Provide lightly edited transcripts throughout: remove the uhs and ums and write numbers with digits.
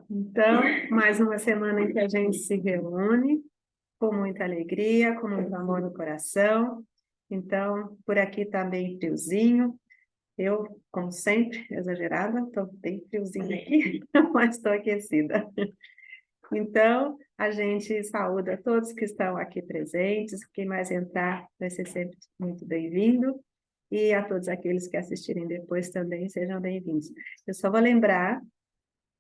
Então, mais uma semana em que a gente se reúne com muita alegria, com muito amor no coração. Então, por aqui está bem friozinho. Eu, como sempre, exagerada, estou bem friozinho aqui, mas estou aquecida. Então, a gente saúda todos que estão aqui presentes. Quem mais entrar vai ser sempre muito bem-vindo. E a todos aqueles que assistirem depois também sejam bem-vindos. Eu só vou lembrar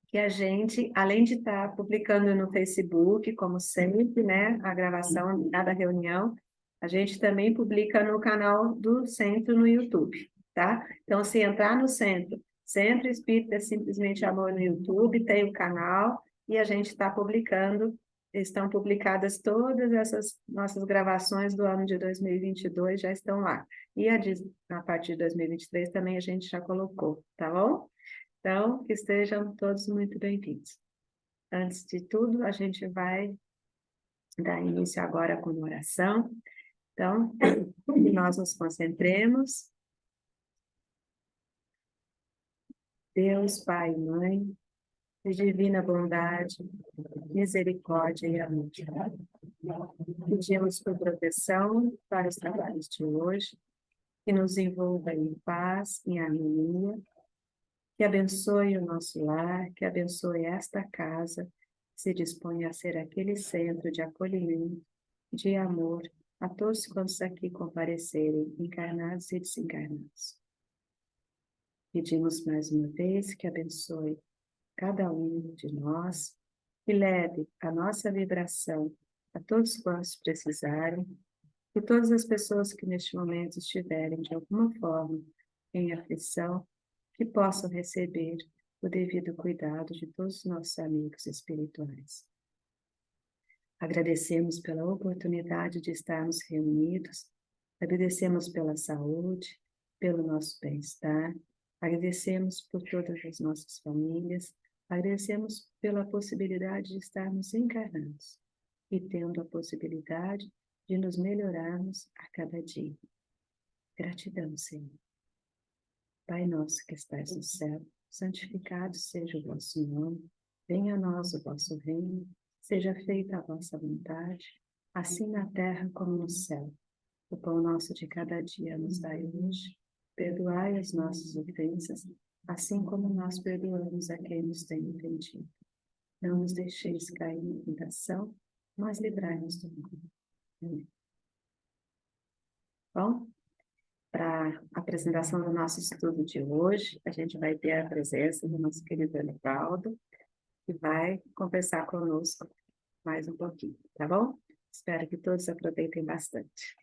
que a gente, além de estar publicando no Facebook, como sempre, né, a gravação de cada reunião, a gente também publica no canal do Centro no YouTube, tá? Então, se entrar no Centro, Centro Espírita Simplesmente Amor no YouTube, tem o canal e a gente está publicando, estão publicadas todas essas nossas gravações do ano de 2022, já estão lá. E a partir de 2023 também a gente já colocou, tá bom? Então, que estejam todos muito bem-vindos. Antes de tudo, a gente vai dar início agora com uma oração. Então, que nós nos concentremos. Deus, Pai e Mãe, de divina bondade, misericórdia e amor. Pedimos por proteção para os trabalhos de hoje, que nos envolva em paz, em harmonia, que abençoe o nosso lar, que abençoe esta casa, que se dispõe a ser aquele centro de acolhimento, de amor, a todos quantos aqui comparecerem, encarnados e desencarnados. Pedimos mais uma vez que abençoe cada um de nós, que leve a nossa vibração a todos quantos precisarem, e todas as pessoas que neste momento estiverem de alguma forma em aflição, que possam receber o devido cuidado de todos os nossos amigos espirituais. Agradecemos pela oportunidade de estarmos reunidos, agradecemos pela saúde, pelo nosso bem-estar, agradecemos por todas as nossas famílias, agradecemos pela possibilidade de estarmos encarnados e tendo a possibilidade de nos melhorarmos a cada dia. Gratidão, Senhor. Pai nosso que estais no céu, santificado seja o vosso nome, venha a nós o vosso reino, seja feita a vossa vontade, assim na terra como no céu. O pão nosso de cada dia nos dai hoje, perdoai as nossas ofensas, assim como nós perdoamos a quem nos tem ofendido. Não nos deixeis cair em tentação, mas livrai-nos do mal. Amém. Bom, para a apresentação do nosso estudo de hoje, a gente vai ter a presença do nosso querido Anivaldo, que vai conversar conosco mais um pouquinho, tá bom? Espero que todos aproveitem bastante.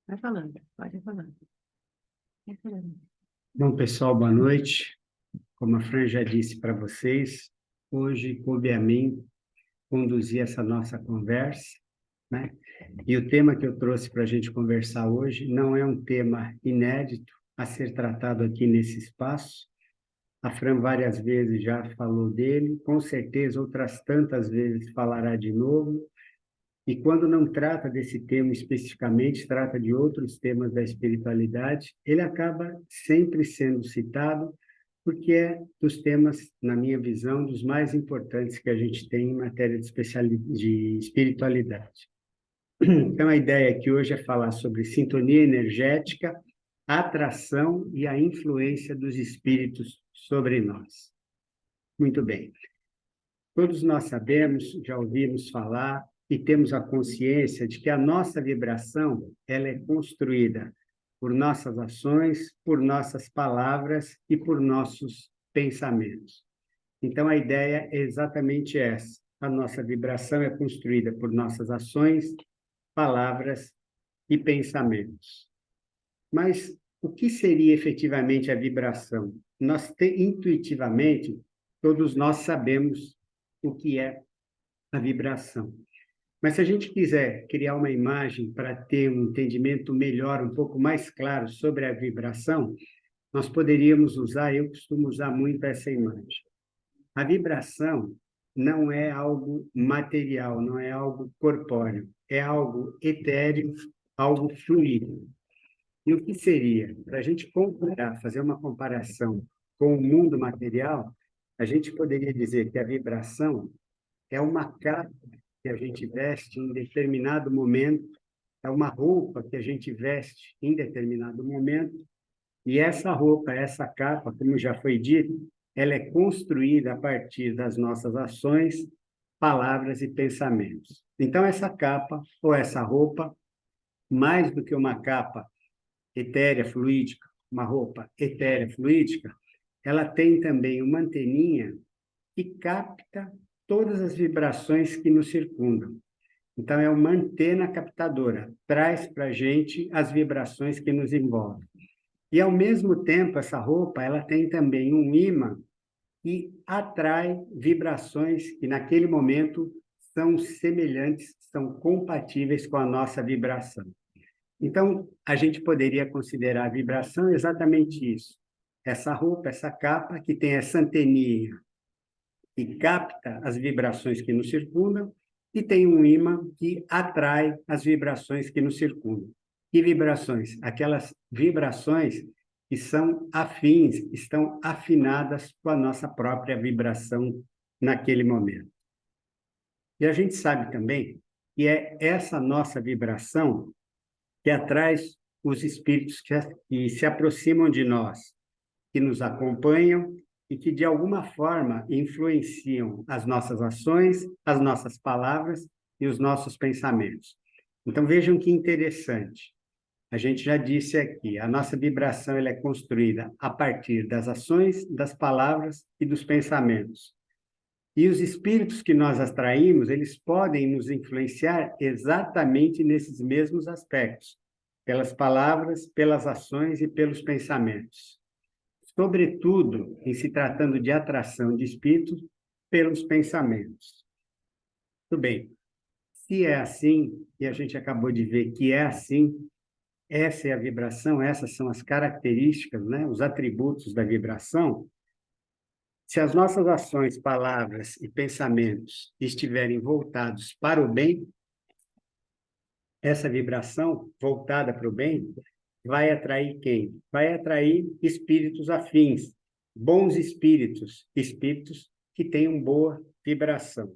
Vai falando, pode ir falando. Vai falando. Bom, pessoal, boa noite. Como a Fran já disse para vocês, hoje coube a mim conduzir essa nossa conversa, né? E o tema que eu trouxe para a gente conversar hoje não é um tema inédito a ser tratado aqui nesse espaço. A Fran várias vezes já falou dele, com certeza outras tantas vezes falará de novo. E quando não trata desse tema especificamente, trata de outros temas da espiritualidade, ele acaba sempre sendo citado, porque é dos temas, na minha visão, dos mais importantes que a gente tem em matéria de espiritualidade. Então, a ideia aqui hoje é falar sobre sintonia energética, atração e a influência dos espíritos sobre nós. Muito bem. Todos nós sabemos, já ouvimos falar e temos a consciência de que a nossa vibração ela é construída por nossas ações, por nossas palavras e por nossos pensamentos. Então, a ideia é exatamente essa. A nossa vibração é construída por nossas ações, palavras e pensamentos. Mas o que seria efetivamente a vibração? Intuitivamente, todos nós sabemos o que é a vibração. Mas se a gente quiser criar uma imagem para ter um entendimento melhor, um pouco mais claro sobre a vibração, nós poderíamos usar, eu costumo usar muito essa imagem. A vibração não é algo material, não é algo corpóreo, é algo etéreo, algo fluido. E o que seria? Para a gente comparar, fazer uma comparação com o mundo material, a gente poderia dizer que a vibração é uma capa que a gente veste em determinado momento, é uma roupa que a gente veste em determinado momento, e essa roupa, essa capa, como já foi dito, ela é construída a partir das nossas ações, palavras e pensamentos. Então, essa capa ou essa roupa, mais do que uma capa etérea fluídica, uma roupa etérea fluídica, ela tem também uma anteninha que capta todas as vibrações que nos circundam. Então, é uma antena captadora, traz para a gente as vibrações que nos envolvem. E, ao mesmo tempo, essa roupa ela tem também um ímã que atrai vibrações que, naquele momento, são semelhantes, são compatíveis com a nossa vibração. Então, a gente poderia considerar a vibração exatamente isso. Essa roupa, essa capa, que tem essa anteninha que capta as vibrações que nos circundam e tem um ímã que atrai as vibrações que nos circundam. Que vibrações? Aquelas vibrações que são afins, estão afinadas com a nossa própria vibração naquele momento. E a gente sabe também que é essa nossa vibração que atrai os espíritos que se aproximam de nós, que nos acompanham e que, de alguma forma, influenciam as nossas ações, as nossas palavras e os nossos pensamentos. Então, vejam que interessante. A gente já disse aqui, a nossa vibração ela é construída a partir das ações, das palavras e dos pensamentos. E os espíritos que nós atraímos, eles podem nos influenciar exatamente nesses mesmos aspectos, pelas palavras, pelas ações e pelos pensamentos. Sobretudo, em se tratando de atração de espíritos, pelos pensamentos. Tudo bem. Se é assim, e a gente acabou de ver que é assim, essa é a vibração, essas são as características, né, os atributos da vibração. Se as nossas ações, palavras e pensamentos estiverem voltados para o bem, essa vibração voltada para o bem vai atrair quem? Vai atrair espíritos afins, bons espíritos, espíritos que tenham boa vibração.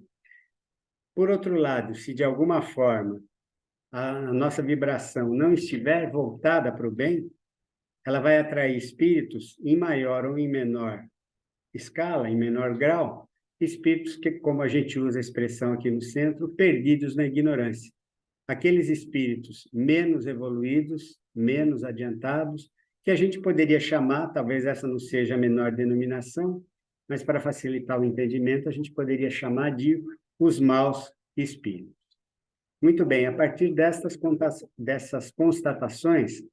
Por outro lado, se de alguma forma a nossa vibração não estiver voltada para o bem, ela vai atrair espíritos em maior ou em menor escala, em menor grau, espíritos que, como a gente usa a expressão aqui no centro, perdidos na ignorância. Aqueles espíritos menos evoluídos, menos adiantados, que a gente poderia chamar, talvez essa não seja a menor denominação, mas para facilitar o entendimento, a gente poderia chamar de os maus espíritos. Muito bem, a partir dessas constatações,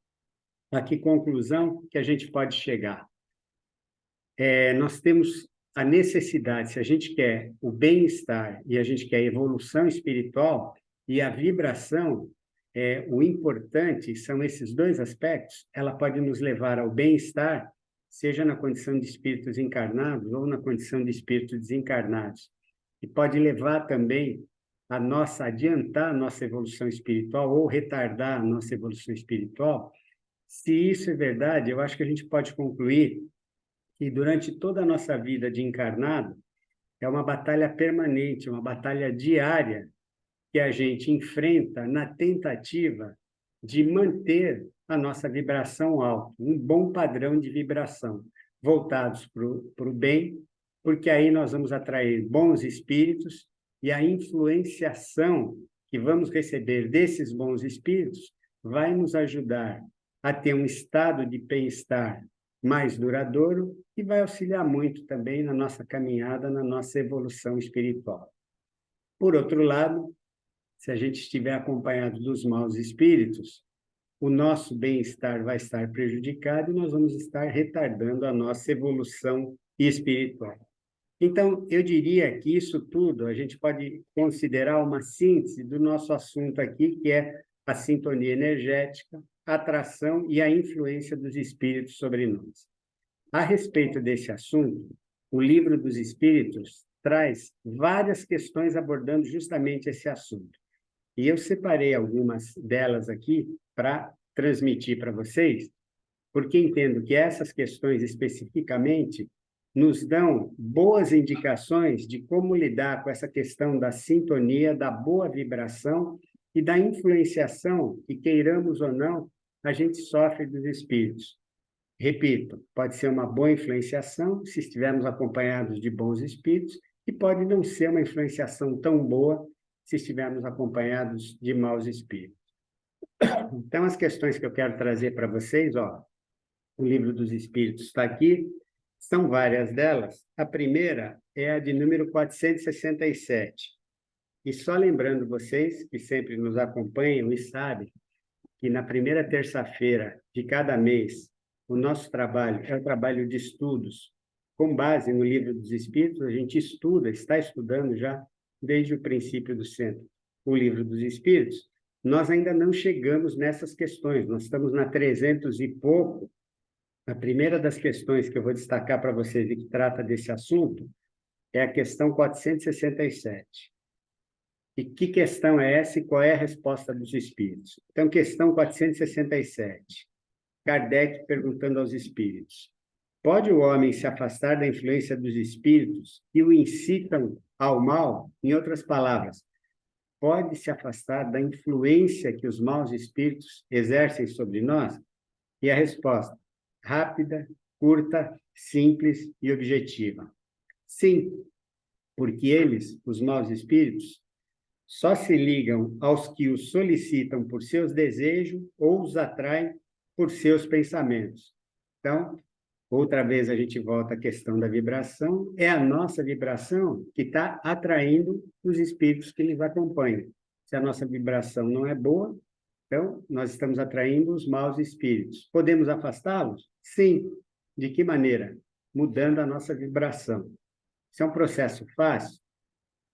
a que conclusão que a gente pode chegar? Nós temos a necessidade, se a gente quer o bem-estar e a gente quer a evolução espiritual e a vibração, o importante são esses dois aspectos, ela pode nos levar ao bem-estar, seja na condição de espíritos encarnados ou na condição de espíritos desencarnados. E pode levar também adiantar a nossa evolução espiritual ou retardar a nossa evolução espiritual. Se isso é verdade, eu acho que a gente pode concluir que durante toda a nossa vida de encarnado, é uma batalha permanente, uma batalha diária que a gente enfrenta na tentativa de manter a nossa vibração alta, um bom padrão de vibração, voltados para o bem, porque aí nós vamos atrair bons espíritos e a influenciação que vamos receber desses bons espíritos vai nos ajudar a ter um estado de bem-estar mais duradouro e vai auxiliar muito também na nossa caminhada, na nossa evolução espiritual. Por outro lado, se a gente estiver acompanhado dos maus espíritos, o nosso bem-estar vai estar prejudicado e nós vamos estar retardando a nossa evolução espiritual. Então, eu diria que isso tudo a gente pode considerar uma síntese do nosso assunto aqui, que é a sintonia energética, a atração e a influência dos espíritos sobre nós. A respeito desse assunto, o Livro dos Espíritos traz várias questões abordando justamente esse assunto. E eu separei algumas delas aqui para transmitir para vocês, porque entendo que essas questões especificamente nos dão boas indicações de como lidar com essa questão da sintonia, da boa vibração e da influenciação que, queiramos ou não, a gente sofre dos espíritos. Repito, pode ser uma boa influenciação se estivermos acompanhados de bons espíritos e pode não ser uma influenciação tão boa se estivermos acompanhados de maus espíritos. Então, as questões que eu quero trazer para vocês, o Livro dos Espíritos está aqui, são várias delas. A primeira é a de número 467. E só lembrando vocês, que sempre nos acompanham e sabem, que na primeira terça-feira de cada mês, o nosso trabalho é o trabalho de estudos, com base no Livro dos Espíritos, a gente estuda, está estudando já, desde o princípio do centro, o Livro dos Espíritos. Nós ainda não chegamos nessas questões, nós estamos na 300 e pouco. A primeira das questões que eu vou destacar para vocês e que trata desse assunto é a questão 467. E que questão é essa e qual é a resposta dos espíritos? Então, questão 467. Kardec perguntando aos espíritos: pode o homem se afastar da influência dos espíritos que o incitam ao mal? Em outras palavras, pode se afastar da influência que os maus espíritos exercem sobre nós? E a resposta: rápida, curta, simples e objetiva. Sim, porque eles, os maus espíritos, só se ligam aos que os solicitam por seus desejos ou os atraem por seus pensamentos. Então, outra vez a gente volta à questão da vibração, é a nossa vibração que está atraindo os espíritos que nos acompanham. Se a nossa vibração não é boa, então nós estamos atraindo os maus espíritos. Podemos afastá-los? Sim. De que maneira? Mudando a nossa vibração. Isso é um processo fácil?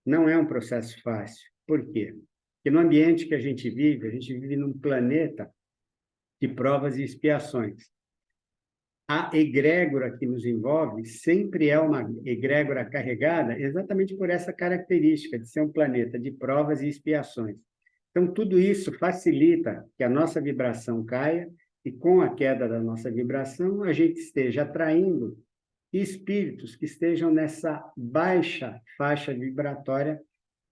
Não é um processo fácil. Por quê? Porque no ambiente que a gente vive num planeta de provas e expiações. A egrégora que nos envolve sempre é uma egrégora carregada exatamente por essa característica de ser um planeta de provas e expiações. Então, tudo isso facilita que a nossa vibração caia e, com a queda da nossa vibração, a gente esteja atraindo espíritos que estejam nessa baixa faixa vibratória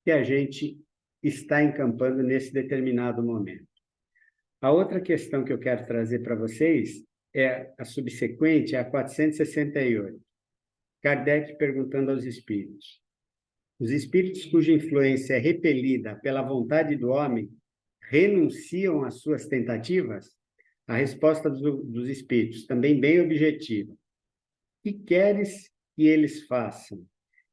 que a gente está encampando nesse determinado momento. A outra questão que eu quero trazer para vocês é a subsequente, a 468. Kardec perguntando aos espíritos: os espíritos cuja influência é repelida pela vontade do homem renunciam às suas tentativas? A resposta dos espíritos, também bem objetiva: que queres que eles façam?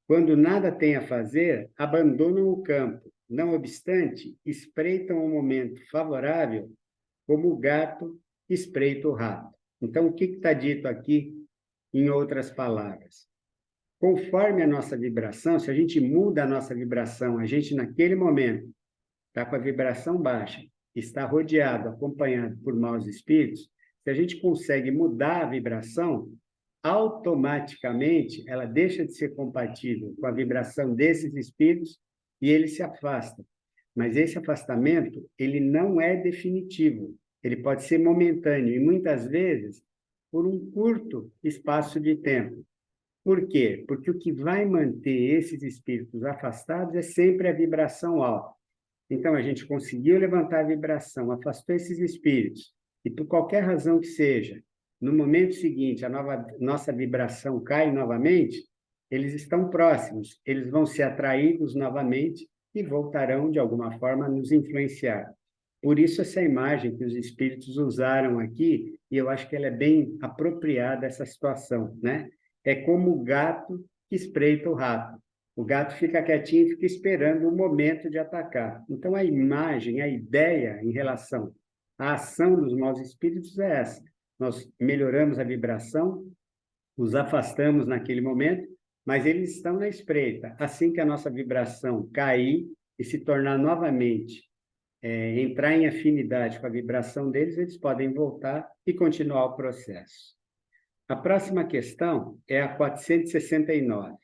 Quando nada têm a fazer, abandonam o campo. Não obstante, espreitam o momento favorável como o gato espreita o rato. Então, o que está dito aqui, em outras palavras? Conforme a nossa vibração, se a gente muda a nossa vibração, a gente naquele momento está com a vibração baixa, está rodeado, acompanhado por maus espíritos, se a gente consegue mudar a vibração, automaticamente ela deixa de ser compatível com a vibração desses espíritos e ele se afasta. Mas esse afastamento, ele não é definitivo, ele pode ser momentâneo e muitas vezes por um curto espaço de tempo. Por quê? Porque o que vai manter esses espíritos afastados é sempre a vibração alta. Então, a gente conseguiu levantar a vibração, afastou esses espíritos, e por qualquer razão que seja, no momento seguinte, nossa vibração cai novamente, eles estão próximos, eles vão ser atraídos novamente e voltarão, de alguma forma, a nos influenciar. Por isso essa imagem que os espíritos usaram aqui, e eu acho que ela é bem apropriada a essa situação, né? É como o gato que espreita o rato. O gato fica quietinho e fica esperando o momento de atacar. Então, a imagem, a ideia em relação à ação dos maus espíritos é essa. Nós melhoramos a vibração, os afastamos naquele momento, mas eles estão na espreita. Assim que a nossa vibração cair e se tornar novamente, entrar em afinidade com a vibração deles, eles podem voltar e continuar o processo. A próxima questão é a 469.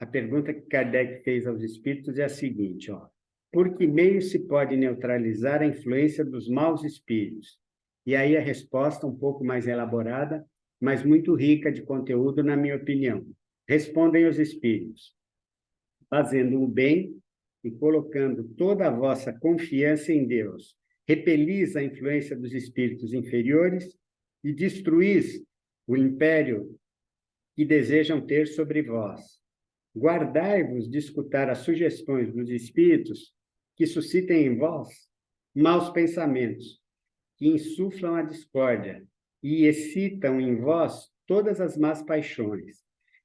A pergunta que Kardec fez aos espíritos é a seguinte, ó: por que meio se pode neutralizar a influência dos maus espíritos? E aí a resposta um pouco mais elaborada, mas muito rica de conteúdo, na minha opinião. Respondem os espíritos: fazendo o bem e colocando toda a vossa confiança em Deus, repelis a influência dos espíritos inferiores e destruís o império que desejam ter sobre vós. Guardai-vos de escutar as sugestões dos espíritos que suscitem em vós maus pensamentos, que insuflam a discórdia e excitam em vós todas as más paixões.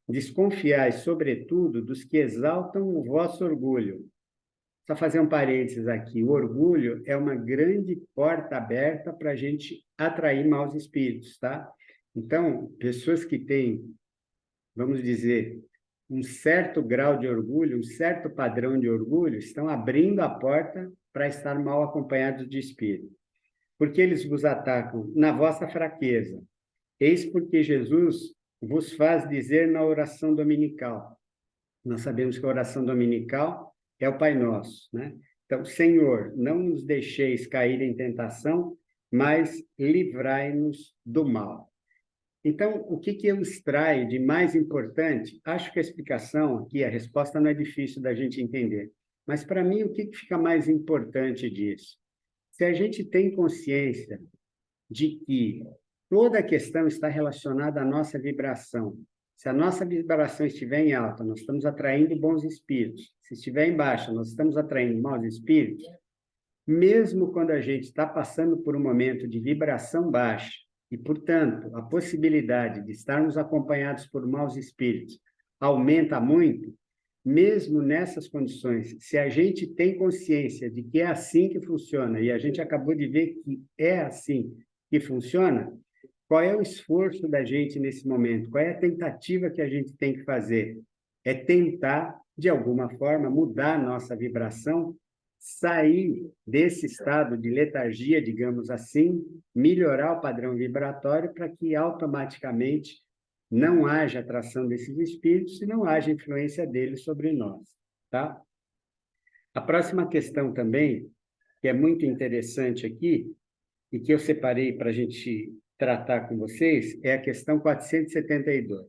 Desconfiai, sobretudo, dos que exaltam o vosso orgulho. Só fazer um parênteses aqui. O orgulho é uma grande porta aberta para a gente atrair maus espíritos, tá? Então, pessoas que têm, vamos dizer, um certo grau de orgulho, um certo padrão de orgulho, estão abrindo a porta para estar mal acompanhados de espírito. Porque eles vos atacam na vossa fraqueza. Eis porque Jesus vos faz dizer na oração dominical. Nós sabemos que a oração dominical é o Pai Nosso, né? Então, Senhor, não nos deixeis cair em tentação, mas livrai-nos do mal. Então, o que eu extraio de mais importante? Acho que a explicação aqui, a resposta não é difícil da gente entender. Mas, para mim, o que fica mais importante disso? Se a gente tem consciência de que toda a questão está relacionada à nossa vibração. Se a nossa vibração estiver em alta, nós estamos atraindo bons espíritos. Se estiver em baixa, nós estamos atraindo maus espíritos. Mesmo quando a gente está passando por um momento de vibração baixa, e, portanto, a possibilidade de estarmos acompanhados por maus espíritos aumenta muito, mesmo nessas condições, se a gente tem consciência de que é assim que funciona, e a gente acabou de ver que é assim que funciona, qual é o esforço da gente nesse momento? Qual é a tentativa que a gente tem que fazer? É tentar, de alguma forma, mudar a nossa vibração, sair desse estado de letargia, digamos assim, melhorar o padrão vibratório para que automaticamente não haja atração desses espíritos e não haja influência deles sobre nós, tá? A próxima questão também, que é muito interessante aqui, e que eu separei para a gente tratar com vocês, é a questão 472.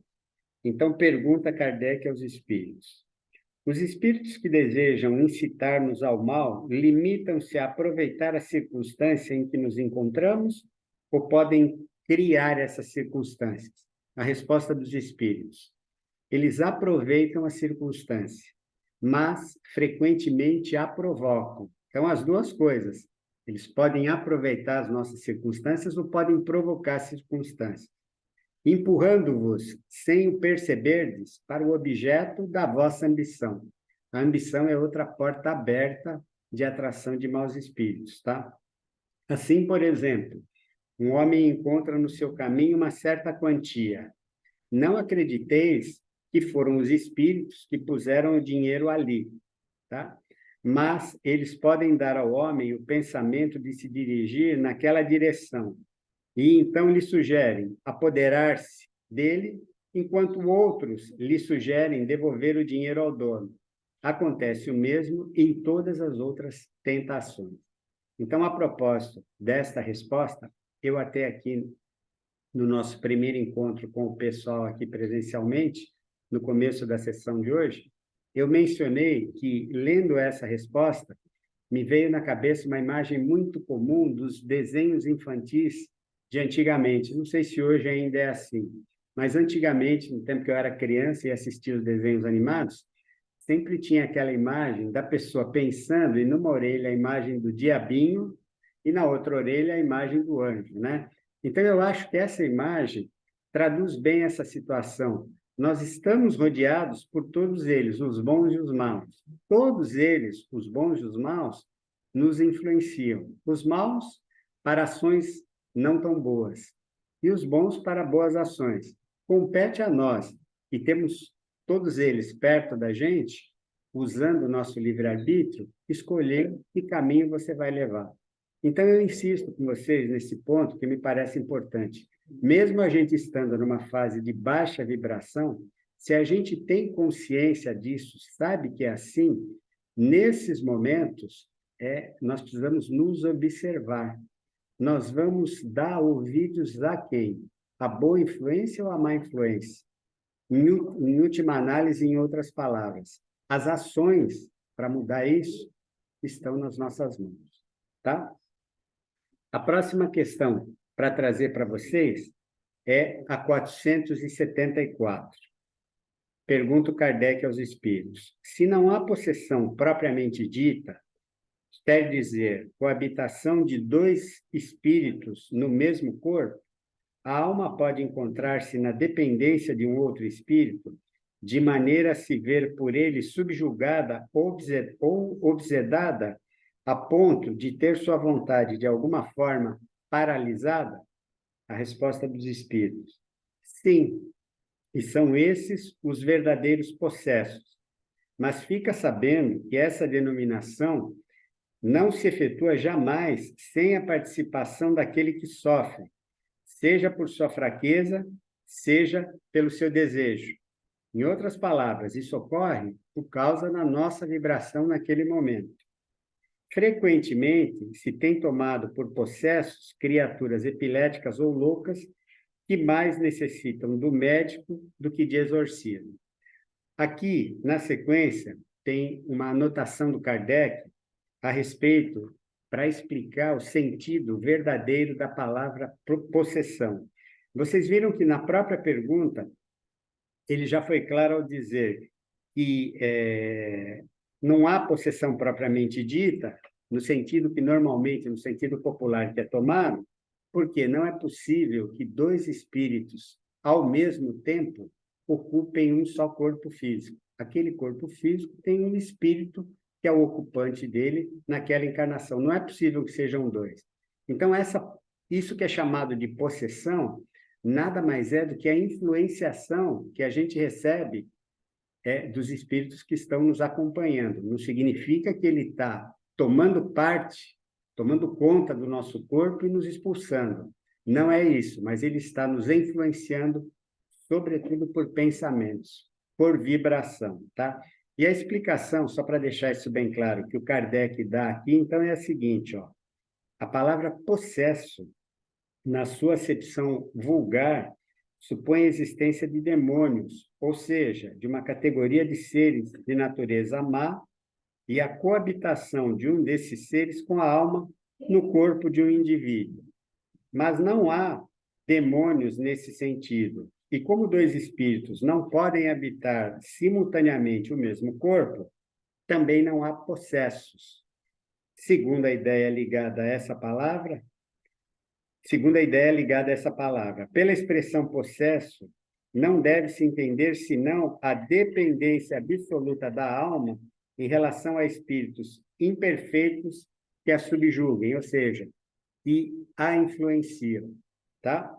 Então, pergunta Kardec aos espíritos: os espíritos que desejam incitar-nos ao mal limitam-se a aproveitar a circunstância em que nos encontramos ou podem criar essas circunstâncias? A resposta dos espíritos: eles aproveitam a circunstância, mas frequentemente a provocam. Então, as duas coisas. Eles podem aproveitar as nossas circunstâncias ou podem provocar circunstâncias, empurrando-vos, sem o perceberdes, para o objeto da vossa ambição. A ambição é outra porta aberta de atração de maus espíritos, tá? Assim, por exemplo, um homem encontra no seu caminho uma certa quantia. Não acrediteis que foram os espíritos que puseram o dinheiro ali, tá? Mas eles podem dar ao homem o pensamento de se dirigir naquela direção. E então lhe sugerem apoderar-se dele, enquanto outros lhe sugerem devolver o dinheiro ao dono. Acontece o mesmo em todas as outras tentações. Então, a propósito desta resposta, eu até aqui, no nosso primeiro encontro com o pessoal aqui presencialmente, no começo da sessão de hoje, eu mencionei que, lendo essa resposta, me veio na cabeça uma imagem muito comum dos desenhos infantis de antigamente. Não sei se hoje ainda é assim, mas antigamente, no tempo que eu era criança e assistia os desenhos animados, sempre tinha aquela imagem da pessoa pensando, e numa orelha a imagem do diabinho, e na outra orelha a imagem do anjo, né? Então, eu acho que essa imagem traduz bem essa situação. Nós estamos rodeados por todos eles, os bons e os maus. Todos eles, os bons e os maus, nos influenciam. Os maus para ações não tão boas, e os bons para boas ações. Compete a nós, que temos todos eles perto da gente, usando o nosso livre-arbítrio, escolher que caminho você vai levar. Então, eu insisto com vocês nesse ponto que me parece importante. Mesmo a gente estando numa fase de baixa vibração, se a gente tem consciência disso, sabe que é assim, nesses momentos, nós precisamos nos observar. Nós vamos dar ouvidos a quem? A boa influência ou a má influência? Em última análise, em outras palavras, as ações para mudar isso estão nas nossas mãos, tá? A próxima questão para trazer para vocês é a 474. Pergunta o Kardec aos espíritos: se não há possessão propriamente dita, quer dizer, coabitação de dois espíritos no mesmo corpo, a alma pode encontrar-se na dependência de um outro espírito, de maneira a se ver por ele subjugada ou obsedada, a ponto de ter sua vontade de alguma forma paralisada? A resposta dos espíritos: sim, e são esses os verdadeiros possessos. Mas fica sabendo que essa denominação não se efetua jamais sem a participação daquele que sofre, seja por sua fraqueza, seja pelo seu desejo. Em outras palavras, isso ocorre por causa da nossa vibração naquele momento. Frequentemente, se tem tomado por possessos criaturas epiléticas ou loucas que mais necessitam do médico do que de exorcismo. Aqui, na sequência, tem uma anotação do Kardec a respeito, para explicar o sentido verdadeiro da palavra possessão. Vocês viram que na própria pergunta, ele já foi claro ao dizer que não há possessão propriamente dita, no sentido que normalmente, no sentido popular que é tomado, porque não é possível que dois espíritos, ao mesmo tempo, ocupem um só corpo físico. Aquele corpo físico tem um espírito que é o ocupante dele naquela encarnação. Não é possível que sejam dois. Então, isso que é chamado de possessão, nada mais é do que a influenciação que a gente recebe dos espíritos que estão nos acompanhando. Não significa que ele está tomando parte, tomando conta do nosso corpo e nos expulsando. Não é isso, mas ele está nos influenciando, sobretudo por pensamentos, por vibração, tá? E a explicação, só para deixar isso bem claro, que o Kardec dá aqui, então, é a seguinte, ó. A palavra possesso, na sua acepção vulgar, supõe a existência de demônios, ou seja, de uma categoria de seres de natureza má e a coabitação de um desses seres com a alma no corpo de um indivíduo. Mas não há demônios nesse sentido. E como dois espíritos não podem habitar simultaneamente o mesmo corpo, também não há possessos. Segunda ideia ligada a essa palavra, pela expressão possesso, não deve-se entender senão a dependência absoluta da alma em relação a espíritos imperfeitos que a subjuguem, ou seja, que a influenciam, tá?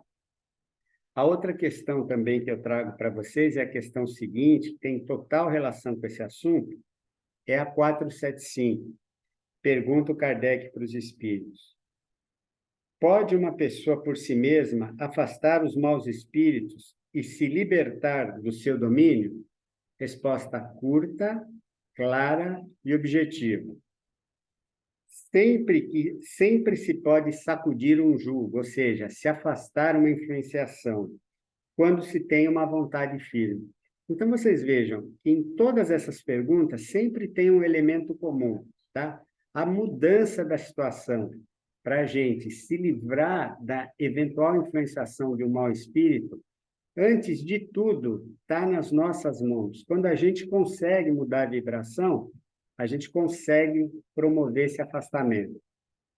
A outra questão também que eu trago para vocês é a questão seguinte, que tem total relação com esse assunto, é a 475. Pergunta o Kardec para os espíritos: pode uma pessoa por si mesma afastar os maus espíritos e se libertar do seu domínio? Resposta curta, clara e objetiva: sempre se pode sacudir um jugo, ou seja, se afastar uma influenciação, quando se tem uma vontade firme. Então, vocês vejam que em todas essas perguntas sempre tem um elemento comum, tá? A mudança da situação para a gente se livrar da eventual influenciação de um mau espírito antes de tudo, está nas nossas mãos. Quando a gente consegue mudar a vibração, a gente consegue promover esse afastamento.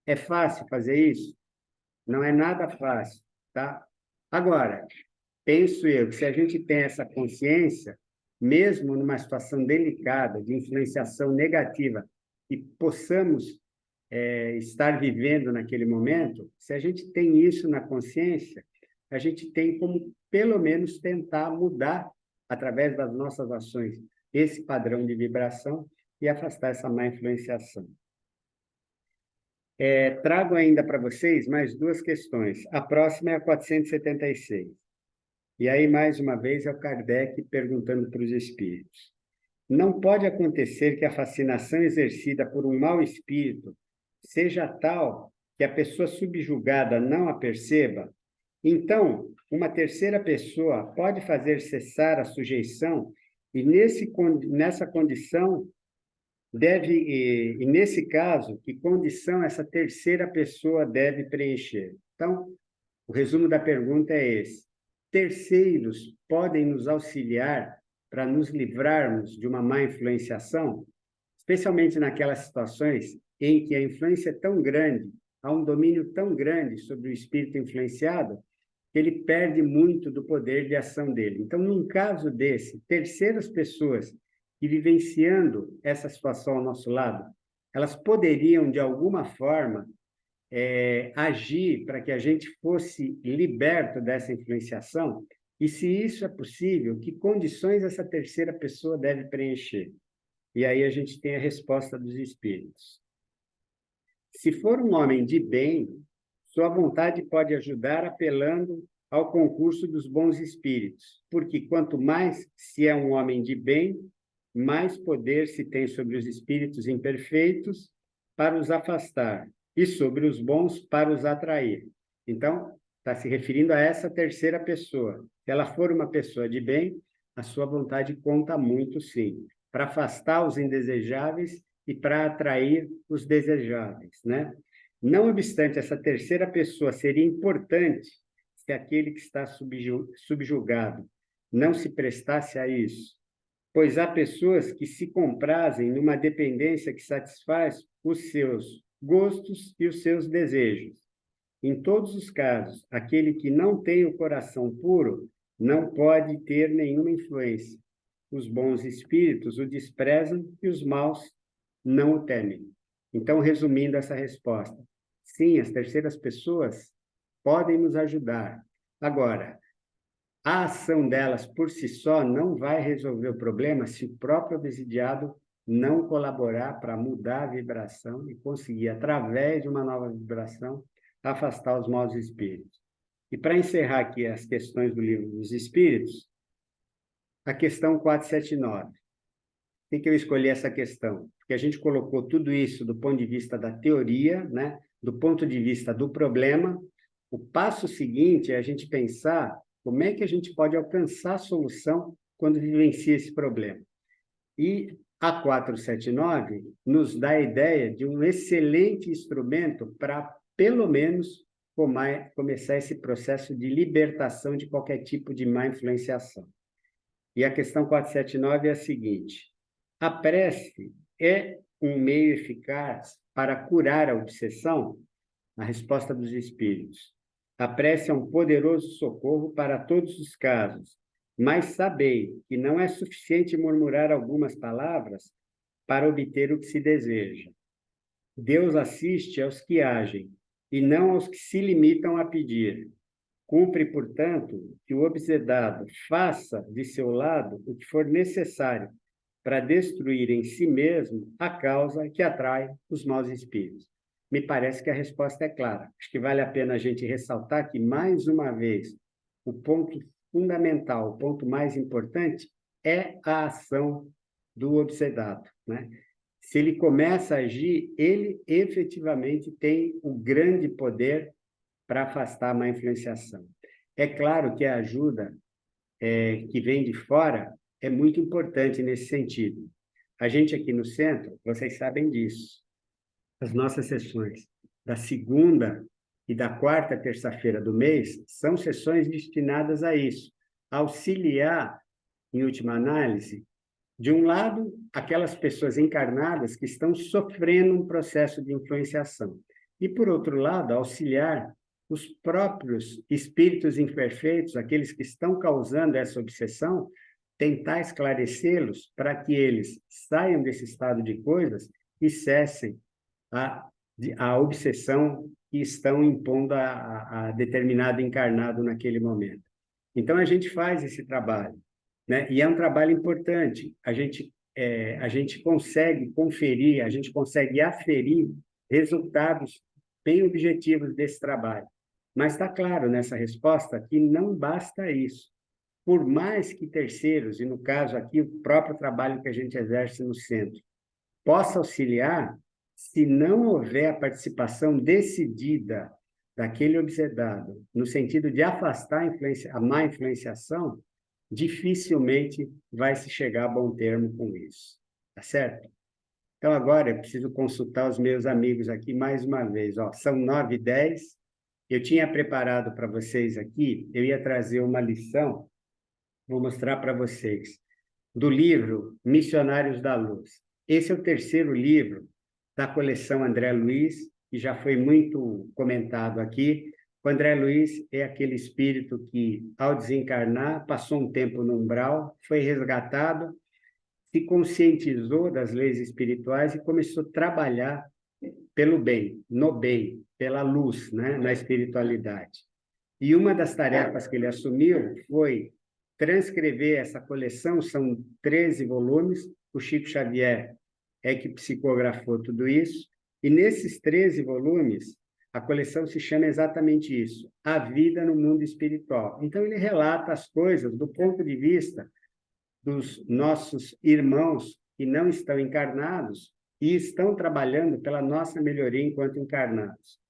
É fácil fazer isso? Não é nada fácil, tá? Agora, penso eu que se a gente tem essa consciência, mesmo numa situação delicada, de influenciação negativa, e possamos estar vivendo naquele momento, se a gente tem isso na consciência, a gente tem como, pelo menos, tentar mudar, através das nossas ações, esse padrão de vibração e afastar essa má influenciação. Trago ainda para vocês mais duas questões. A próxima é a 476. E aí, mais uma vez, é o Kardec perguntando para os espíritos. Não pode acontecer que a fascinação exercida por um mau espírito seja tal que a pessoa subjugada não a perceba? Então, uma terceira pessoa pode fazer cessar a sujeição e, nessa condição, e nesse caso, que condição essa terceira pessoa deve preencher? Então, o resumo da pergunta é esse. Terceiros podem nos auxiliar para nos livrarmos de uma má influenciação, especialmente naquelas situações em que a influência é tão grande, há um domínio tão grande sobre o espírito influenciado, que ele perde muito do poder de ação dele. Então, num caso desse, terceiras pessoas que vivenciando essa situação ao nosso lado, elas poderiam, de alguma forma, agir para que a gente fosse liberto dessa influenciação? E se isso é possível, que condições essa terceira pessoa deve preencher? E aí a gente tem a resposta dos espíritos. Se for um homem de bem, sua vontade pode ajudar apelando ao concurso dos bons espíritos, porque quanto mais se é um homem de bem, mais poder se tem sobre os espíritos imperfeitos para os afastar e sobre os bons para os atrair. Então, está se referindo a essa terceira pessoa. Se ela for uma pessoa de bem, a sua vontade conta muito, sim, para afastar os indesejáveis e para atrair os desejáveis, né? Não obstante essa terceira pessoa seria importante se aquele que está subjugado não se prestasse a isso, pois há pessoas que se comprazem numa dependência que satisfaz os seus gostos e os seus desejos. Em todos os casos, aquele que não tem o coração puro não pode ter nenhuma influência. Os bons espíritos o desprezam e os maus não o temem. Então, resumindo essa resposta, sim, as terceiras pessoas podem nos ajudar. Agora, a ação delas por si só não vai resolver o problema se o próprio obsidiado não colaborar para mudar a vibração e conseguir, através de uma nova vibração, afastar os maus espíritos. E para encerrar aqui as questões do Livro dos Espíritos, a questão 479. Por que eu escolhi essa questão? Porque a gente colocou tudo isso do ponto de vista da teoria, né? Do ponto de vista do problema. O passo seguinte é a gente pensar como é que a gente pode alcançar a solução quando vivencia esse problema. E a 479 nos dá a ideia de um excelente instrumento para, pelo menos, começar esse processo de libertação de qualquer tipo de má influenciação. E a questão 479 é a seguinte: a prece é um meio eficaz para curar a obsessão? A resposta dos espíritos: a prece é um poderoso socorro para todos os casos, mas sabei que não é suficiente murmurar algumas palavras para obter o que se deseja. Deus assiste aos que agem, e não aos que se limitam a pedir. Cumpre, portanto, que o obsedado faça de seu lado o que for necessário para destruir em si mesmo a causa que atrai os maus espíritos. Me parece que a resposta é clara. Acho que vale a pena a gente ressaltar que, mais uma vez, o ponto fundamental, o ponto mais importante é a ação do obsedado, né? Se ele começa a agir, ele efetivamente tem o grande poder para afastar a má influenciação. É claro que a ajuda que vem de fora é muito importante nesse sentido. A gente aqui no centro, vocês sabem disso, as nossas sessões da segunda e da quarta terça-feira do mês são sessões destinadas a isso, auxiliar, em última análise, de um lado, aquelas pessoas encarnadas que estão sofrendo um processo de influenciação. E, por outro lado, auxiliar os próprios espíritos imperfeitos, aqueles que estão causando essa obsessão, tentar esclarecê-los para que eles saiam desse estado de coisas e cessem a obsessão que estão impondo a determinado encarnado naquele momento. Então, a gente faz esse trabalho, né? E é um trabalho importante. A gente consegue conferir, a gente consegue aferir resultados bem objetivos desse trabalho. Mas está claro nessa resposta que não basta isso. Por mais que terceiros, e no caso aqui o próprio trabalho que a gente exerce no centro, possa auxiliar, se não houver a participação decidida daquele obsedado, no sentido de afastar a má influenciação, dificilmente vai se chegar a bom termo com isso. Tá certo? Então, agora eu preciso consultar os meus amigos aqui mais uma vez. Ó, são 9h10. Eu tinha preparado para vocês aqui, eu ia trazer uma lição, vou mostrar para vocês, do livro Missionários da Luz. Esse é o terceiro livro da coleção André Luiz, que já foi muito comentado aqui. O André Luiz é aquele espírito que, ao desencarnar, passou um tempo no umbral, foi resgatado, se conscientizou das leis espirituais e começou a trabalhar pelo bem, no bem, pela luz, né, na espiritualidade. E uma das tarefas que ele assumiu foi transcrever essa coleção, são 13 volumes, o Chico Xavier é que psicografou tudo isso, e nesses 13 volumes, a coleção se chama exatamente isso, A Vida no Mundo Espiritual. Então, ele relata as coisas do ponto de vista dos nossos irmãos que não estão encarnados e estão trabalhando pela nossa melhoria enquanto encarnados.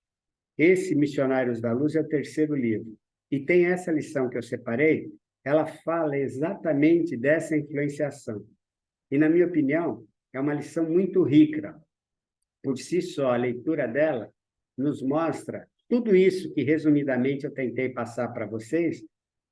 Esse Missionários da Luz é o terceiro livro. E tem essa lição que eu separei, ela fala exatamente dessa influenciação. E, na minha opinião, é uma lição muito rica. Por si só, a leitura dela nos mostra tudo isso que, resumidamente, eu tentei passar para vocês,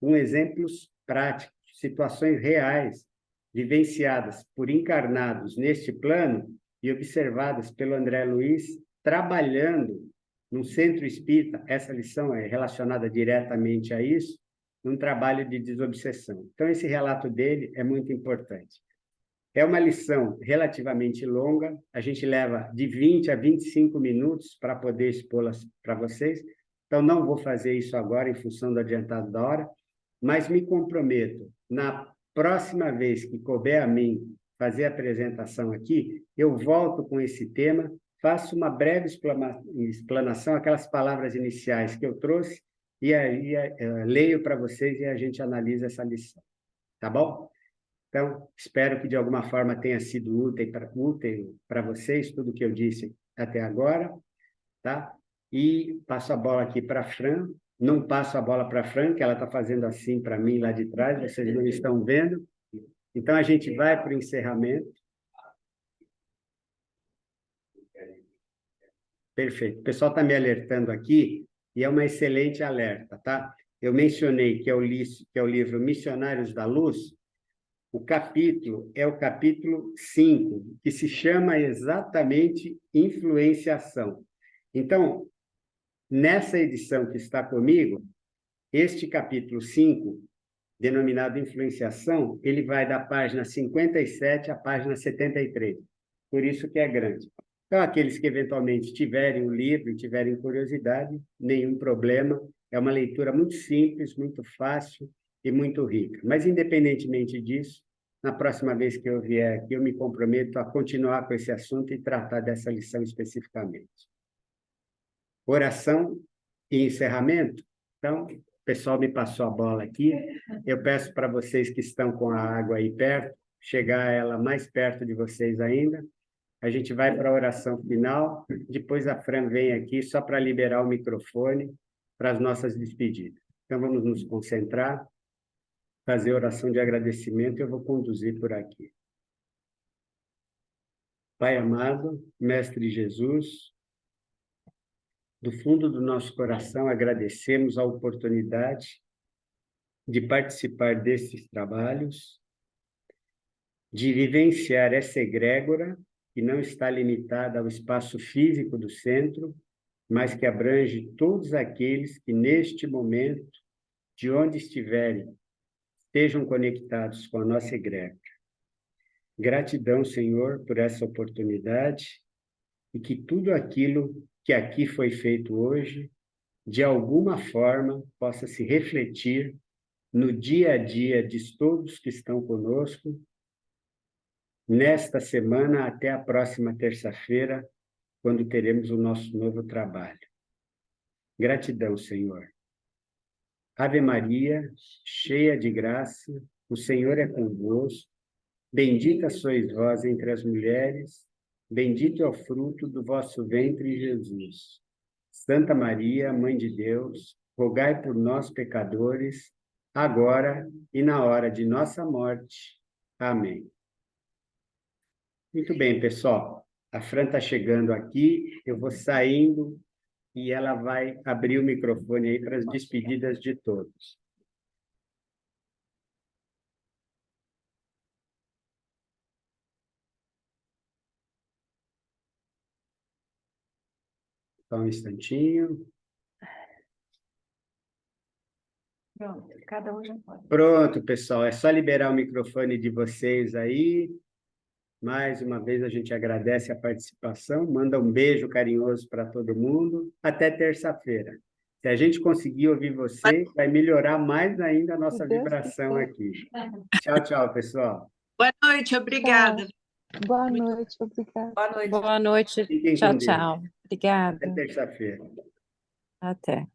com exemplos práticos, situações reais, vivenciadas por encarnados neste plano e observadas pelo André Luiz, trabalhando num centro espírita, essa lição é relacionada diretamente a isso, num trabalho de desobsessão. Então, esse relato dele é muito importante. É uma lição relativamente longa, a gente leva de 20 a 25 minutos para poder expô-las para vocês, então não vou fazer isso agora em função do adiantado da hora, mas me comprometo, na próxima vez que couber a mim fazer a apresentação aqui, eu volto com esse tema, faço uma breve explanação, aquelas palavras iniciais que eu trouxe, e aí leio para vocês e a gente analisa essa lição. Tá bom? Então, espero que de alguma forma tenha sido útil para vocês, tudo que eu disse até agora, tá? E passo a bola aqui para a Fran. Não passo a bola para a Fran, que ela está fazendo assim para mim lá de trás, vocês não estão vendo. Então, a gente vai para o encerramento. Perfeito. O pessoal está me alertando aqui, e é uma excelente alerta, tá? Eu mencionei que é o livro Missionários da Luz. O capítulo é o capítulo 5, que se chama exatamente Influenciação. Então, nessa edição que está comigo, este capítulo 5, denominado Influenciação, ele vai da página 57 à página 73. Por isso que é grande. Então, aqueles que eventualmente tiverem o livro e tiverem curiosidade, nenhum problema. É uma leitura muito simples, muito fácil e muito rica. Mas, independentemente disso, na próxima vez que eu vier aqui, eu me comprometo a continuar com esse assunto e tratar dessa lição especificamente. Oração e encerramento. Então, o pessoal me passou a bola aqui. Eu peço para vocês que estão com a água aí perto, chegar ela mais perto de vocês ainda. A gente vai para a oração final, depois a Fran vem aqui só para liberar o microfone para as nossas despedidas. Então, vamos nos concentrar, fazer oração de agradecimento, eu vou conduzir por aqui. Pai amado, Mestre Jesus, do fundo do nosso coração agradecemos a oportunidade de participar desses trabalhos, de vivenciar essa egrégora, que não está limitada ao espaço físico do centro, mas que abrange todos aqueles que, neste momento, de onde estiverem, estejam conectados com a nossa egrégora. Gratidão, Senhor, por essa oportunidade e que tudo aquilo que aqui foi feito hoje, de alguma forma, possa se refletir no dia a dia de todos que estão conosco, nesta semana até a próxima terça-feira, quando teremos o nosso novo trabalho. Gratidão, Senhor. Ave Maria, cheia de graça, o Senhor é convosco. Bendita sois vós entre as mulheres, bendito é o fruto do vosso ventre, Jesus. Santa Maria, Mãe de Deus, rogai por nós, pecadores, agora e na hora de nossa morte. Amém. Muito bem, pessoal. A Fran está chegando aqui, eu vou saindo e ela vai abrir o microfone aí para as despedidas de todos. Só um instantinho. Pronto, cada um já pode. Pronto, pessoal, é só liberar o microfone de vocês aí. Mais uma vez a gente agradece a participação, manda um beijo carinhoso para todo mundo. Até terça-feira. Se a gente conseguir ouvir vocês, vai melhorar mais ainda a nossa vibração aqui. Tchau, tchau, pessoal. Boa noite, obrigada. Boa noite, obrigada. Boa noite. Boa noite. Fiquem Tchau, com Deus. tchau. Obrigada. Até terça-feira. Até.